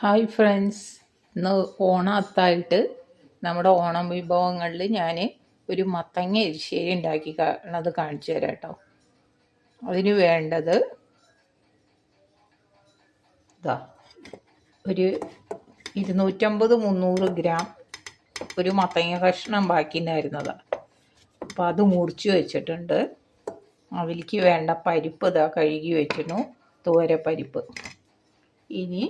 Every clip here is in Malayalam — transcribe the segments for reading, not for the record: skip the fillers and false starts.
ഹായ് ഫ്രണ്ട്സ്, ഇന്ന് ഓണം അത്തായിട്ട് നമ്മുടെ ഓണം വിഭവങ്ങളിൽ ഞാൻ ഒരു മത്തങ്ങ എരിശ്ശേരി ഉണ്ടാക്കി കാണിച്ചു തരാം കേട്ടോ. അതിന് വേണ്ടത് ഇതാ, ഒരു 250-300 ഗ്രാം ഒരു മത്തങ്ങ കഷ്ണം ബാക്കിയുണ്ടായിരുന്നതാണ്. അപ്പോൾ അത് മുറിച്ച് വെച്ചിട്ടുണ്ട്. അതിലേക്ക് വേണ്ട പരിപ്പ് ഇതാ കഴുകി വെച്ചിരുന്നു, തുവരപ്പരിപ്പ്. ഇനി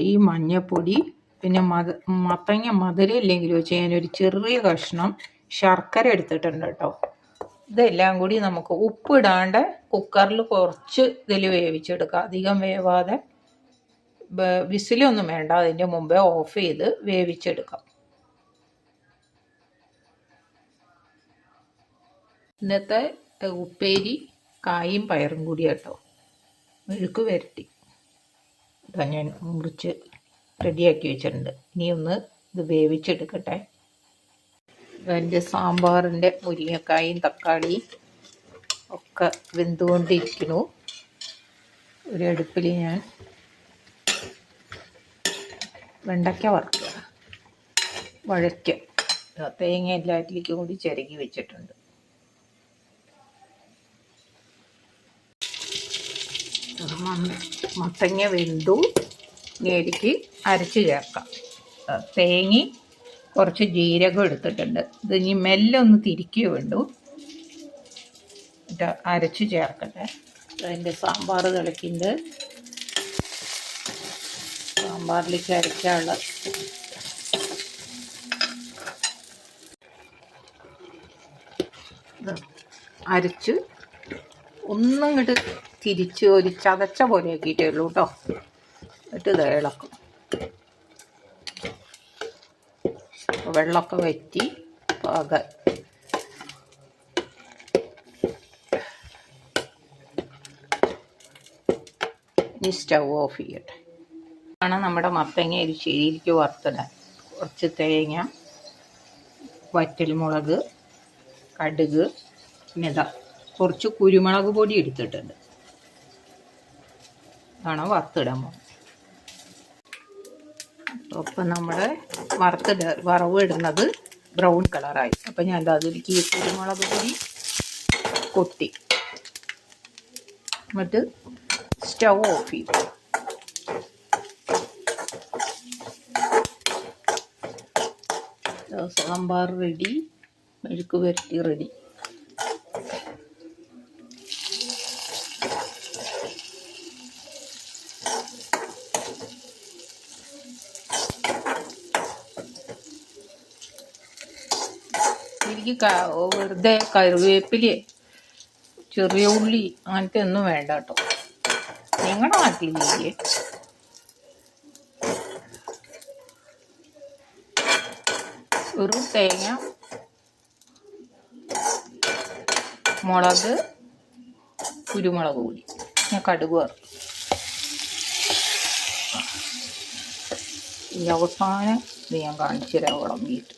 ഈ മഞ്ഞപ്പൊടി, പിന്നെ മത്തങ്ങ മധുരം ഇല്ലെങ്കിൽ വെച്ച് ഞാനൊരു ചെറിയ കഷ്ണം ശർക്കര എടുത്തിട്ടുണ്ട് കേട്ടോ. ഇതെല്ലാം കൂടി നമുക്ക് ഉപ്പിടാണ്ട് കുക്കറിൽ കുറച്ച് ഇതിൽ വേവിച്ചെടുക്കാം. അധികം വേവാതെ, വിസിലൊന്നും വേണ്ട, അതിൻ്റെ മുമ്പേ ഓഫ് ചെയ്ത് വേവിച്ചെടുക്കാം. ഇന്നത്തെ ഉപ്പേരി കായും പയറും കൂടി കേട്ടോ, മെഴുക്ക് വരട്ടി ഞാൻ മുറിച്ച് റെഡിയാക്കി വെച്ചിട്ടുണ്ട്. ഇനി ഒന്ന് ഇത് വേവിച്ചെടുക്കട്ടെ. എൻ്റെ സാമ്പാറിൻ്റെ മുരിങ്ങക്കായും തക്കാളിയും ഒക്കെ വെന്തുകൊണ്ടിരിക്കുന്നു. ഒരു അടുപ്പിൽ ഞാൻ വെണ്ടയ്ക്ക വറുക്കുക, വഴയ്ക്ക, തേങ്ങ എല്ലാറ്റിലേക്കും കൂടി ചിരകി വെച്ചിട്ടുണ്ട്. മത്തങ്ങ വെന്തു, നേരിക്ക് അരച്ച് ചേർക്കാം. തേങ്ങ കുറച്ച് ജീരകം എടുത്തിട്ടുണ്ട്. ഇത് ഇനി മെല്ലെ ഒന്ന് തിരിക്കുക വേണ്ടു, അരച്ച് ചേർക്കട്ടെ. അതിൻ്റെ സാമ്പാർ തിളക്കിണ്ട്. സാമ്പാറിലേക്ക് അരക്കാനുള്ള അരച്ച് ഒന്നും ഇങ്ങോട്ട് തിരിച്ച് ഒരു ചതച്ച പോലെ ആക്കിയിട്ടേ ഉള്ളൂ കേട്ടോ. എന്നിട്ട് ഇത് ഇളക്കും. വെള്ളമൊക്കെ വറ്റി പാകം. ഇനി സ്റ്റവ് ഓഫ് ചെയ്യട്ടെ. ആണ് നമ്മുടെ മത്തങ്ങ എരിശ്ശേരിയിലേക്ക് വറുത്തിടാൻ. കുറച്ച് തേങ്ങ, വറ്റൽമുളക്, കടുക്, പിന്നെ ഇതാ കുറച്ച് കുരുമുളക് പൊടി എടുത്തിട്ടുണ്ട്. ആണ് വറുത്തിടാൻ പോകുന്നത്. അപ്പം നമ്മുടെ വറവ് ഇടുന്നത് ബ്രൗൺ കളറായി. അപ്പം ഞാൻ അതിലേക്ക് ഈ കുരുമുളക് പൊടി കൊട്ടി എന്നിട്ട് സ്റ്റവ് ഓഫ് ചെയ്തു. സാമ്പാർ റെഡി, മെഴുക്ക് പുരട്ടി റെഡി. എനിക്ക് വെറുതെ കറിവേപ്പില, ചെറിയ ഉള്ളി അങ്ങനത്തെ ഒന്നും വേണ്ട കേട്ടോ. ഞങ്ങളുടെ നാട്ടിലില്ലേ ഒരു തേങ്ങ, മുളക്, കുരുമുളക് പൊടി, ഞാൻ കടുക് വറുത്തു. ഈ അവസാനം ഇത് ഞാൻ കാണിച്ചു തരാം വിളമ്പിയിട്ട്.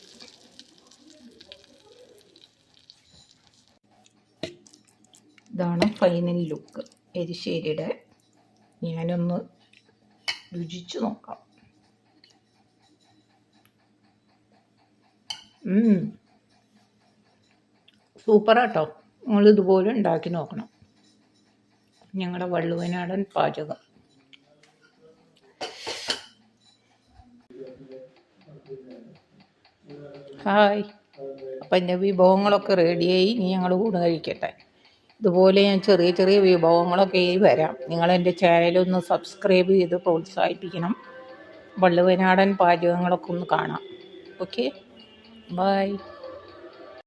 ഇതാണ് ഫൈനൽ ലുക്ക് എരിശ്ശേരിയുടെ. ഞാനൊന്ന് രുചിച്ച് നോക്കാം. സൂപ്പറാട്ടോ. നിങ്ങളിതുപോലെ ഉണ്ടാക്കി നോക്കണം. ഞങ്ങളുടെ വള്ളുവനാടൻ പാചകം. ഹായ്, അപ്പം എൻ്റെ വിഭവങ്ങളൊക്കെ റെഡിയായി. ഇനി ഞങ്ങൾ ഊണ് കഴിക്കട്ടെ. ഇതുപോലെ ഞാൻ ചെറിയ ചെറിയ വിഭവങ്ങളൊക്കെ വരാം. നിങ്ങളെൻ്റെ ചാനലൊന്ന് സബ്സ്ക്രൈബ് ചെയ്ത് പ്രോത്സാഹിപ്പിക്കണം. വള്ളുവനാടൻ പാചകങ്ങളൊക്കെ ഒന്ന് കാണാം. Okay, by.